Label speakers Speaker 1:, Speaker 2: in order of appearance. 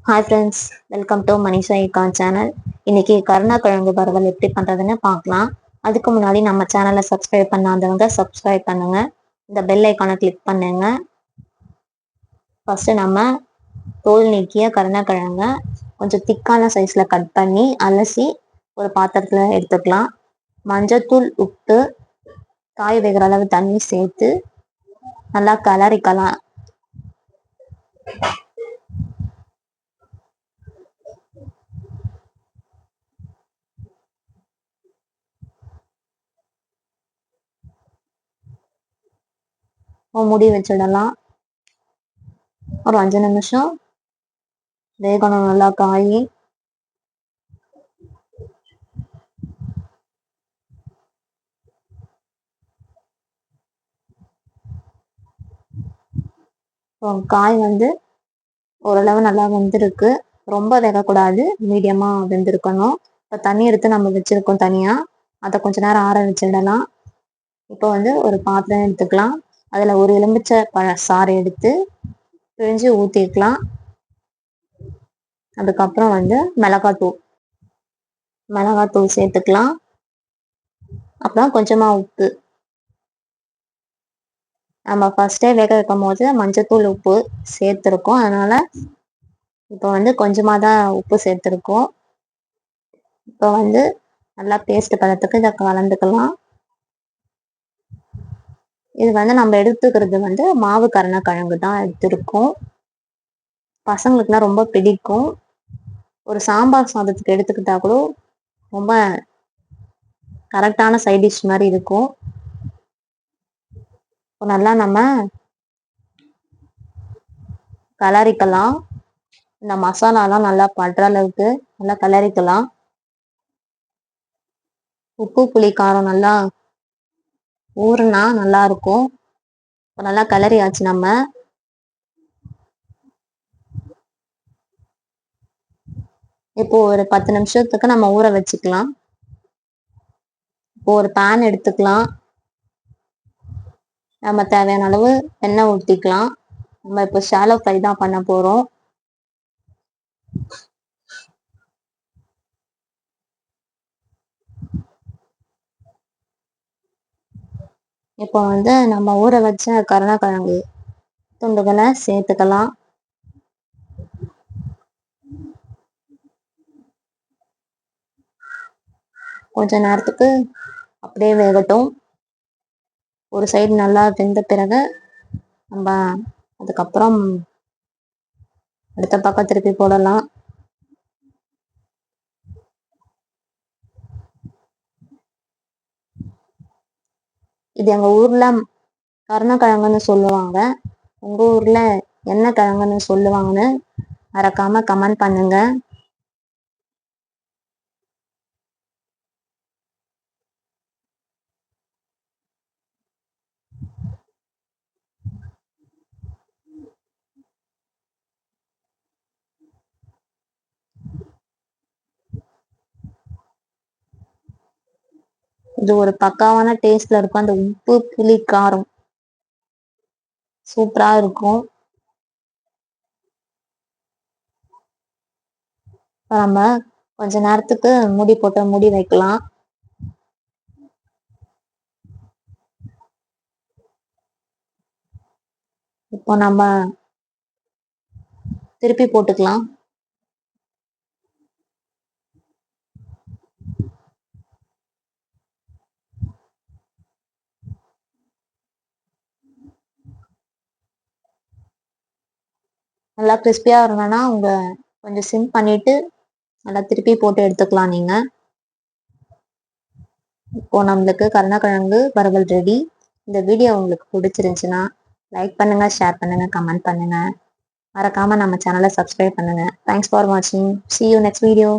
Speaker 1: Hi friends, welcome to Manisha இகான் channel. இன்னைக்கு கருணக்கிழங்கு வறுவல் எப்படி பண்ணுறதுன்னு பார்க்கலாம். அதுக்கு முன்னாடி நம்ம சேனலை சப்ஸ்கிரைப் பண்ணாதவங்க சப்ஸ்கிரைப் பண்ணுங்க, இந்த பெல் ஐக்கானை கிளிக் பண்ணுங்க. ஃபஸ்ட்டு நம்ம தோல் நீக்கிய கருணக்கிழங்க கொஞ்சம் திக்கான சைஸில் கட் பண்ணி அலசி ஒரு பாத்திரத்தில் எடுத்துக்கலாம். மஞ்சத்தூள், உப்பு, காய் வேகிற அளவு தண்ணி சேர்த்து நல்லா கிளறிக்கலாம். மூடி வச்சிடலாம். ஒரு 5 நிமிஷம் வேகணும் நல்லா காய். காய் ஓரளவு நல்லா வெந்திருக்கு. ரொம்ப வேகக்கூடாது, மீடியமாக வெந்திருக்கணும். இப்போ தண்ணி எடுத்து நம்ம வச்சுருக்கோம் தனியாக, அதை கொஞ்ச நேரம் ஆற வச்சிடலாம். இப்போ ஒரு பாத்திரம் எடுத்துக்கலாம். அதில் ஒரு எலுமிச்சை பழ சாறு எடுத்து பிழிஞ்சு ஊற்றிக்கலாம். அதுக்கப்புறம் மிளகாத்தூள் சேர்த்துக்கலாம். அப்புறம் கொஞ்சமாக உப்பு. நம்ம ஃபர்ஸ்டே வேக வைக்கும் போது மஞ்சத்தூள், உப்பு சேர்த்துருக்கோம். அதனால இப்போ கொஞ்சமாக தான் உப்பு சேர்த்துருக்கோம். இப்போ நல்லா பேஸ்ட் பதத்துக்கு இதை கலந்துக்கலாம். இது நம்ம எடுத்துக்கிறது மாவு கருணக்கிழங்கு தான் எடுத்துருக்கோம். பசங்களுக்குலாம் ரொம்ப பிடிக்கும். ஒரு சாம்பார் சாதத்துக்கு எடுத்துக்கிட்டா கூட ரொம்ப கரெக்டான சைட் டிஷ் மாதிரி இருக்கும். நல்லா நம்ம கலரிக்கலாம். இந்த மசாலாலாம் நல்லா படுற அளவுக்கு நல்லா கலரிக்கலாம். உப்பு, புளி, காரம் நல்லா ஊறுனா நல்லா இருக்கும். நல்லா கலரியாச்சு. நம்ம இப்போ ஒரு 10 நிமிஷத்துக்கு நம்ம ஊற வச்சுக்கலாம். இப்போ ஒரு பேன் எடுத்துக்கலாம். நம்ம தேவையான அளவு எண்ணெய் ஊற்றிக்கலாம். நம்ம இப்போ ஷாலோ ஃப்ரை தான் பண்ண போகிறோம். இப்போ நம்ம ஊற வச்ச கருணக்கிழங்கு துண்டுகளை சேர்த்துக்கலாம். கொஞ்ச நேரத்துக்கு அப்படியே வேகட்டும். ஒரு சைடு நல்லா வெந்த பிறகு நம்ம அதுக்கப்புறம் அடுத்த பக்கம் திருப்பி போடலாம். இது எங்க ஊர்ல கருணக்கிழங்குன்னு சொல்லுவாங்க. உங்க ஊர்ல என்ன கிழங்குன்னு சொல்லுவாங்கன்னு மறக்காம கமெண்ட் பண்ணுங்க. இது ஒரு பக்காவான டேஸ்ட்ல இருக்கும். அந்த உப்பு, புளி, காரம் சூப்பரா இருக்கும். நம்ம கொஞ்ச நேரத்துக்கு மூடி வைக்கலாம். இப்போ நம்ம திருப்பி போட்டுக்கலாம். நல்லா கிறிஸ்பியா வரணும்னா கொஞ்சம் சிம் பண்ணிட்டு நல்லா திருப்பி போட்டு எடுத்துக்கலாம். நீங்க இப்போ நம்மளுக்கு கருணக்கிழங்கு வறுவல் ரெடி. இந்த வீடியோ உங்களுக்கு பிடிச்சிருந்துச்சுன்னா லைக் பண்ணுங்க, ஷேர் பண்ணுங்க, கமெண்ட் பண்ணுங்க. மறக்காம நம்ம சேனலை சப்ஸ்கிரைப் பண்ணுங்க. தேங்க்ஸ் ஃபார் வாட்சிங். See you next video.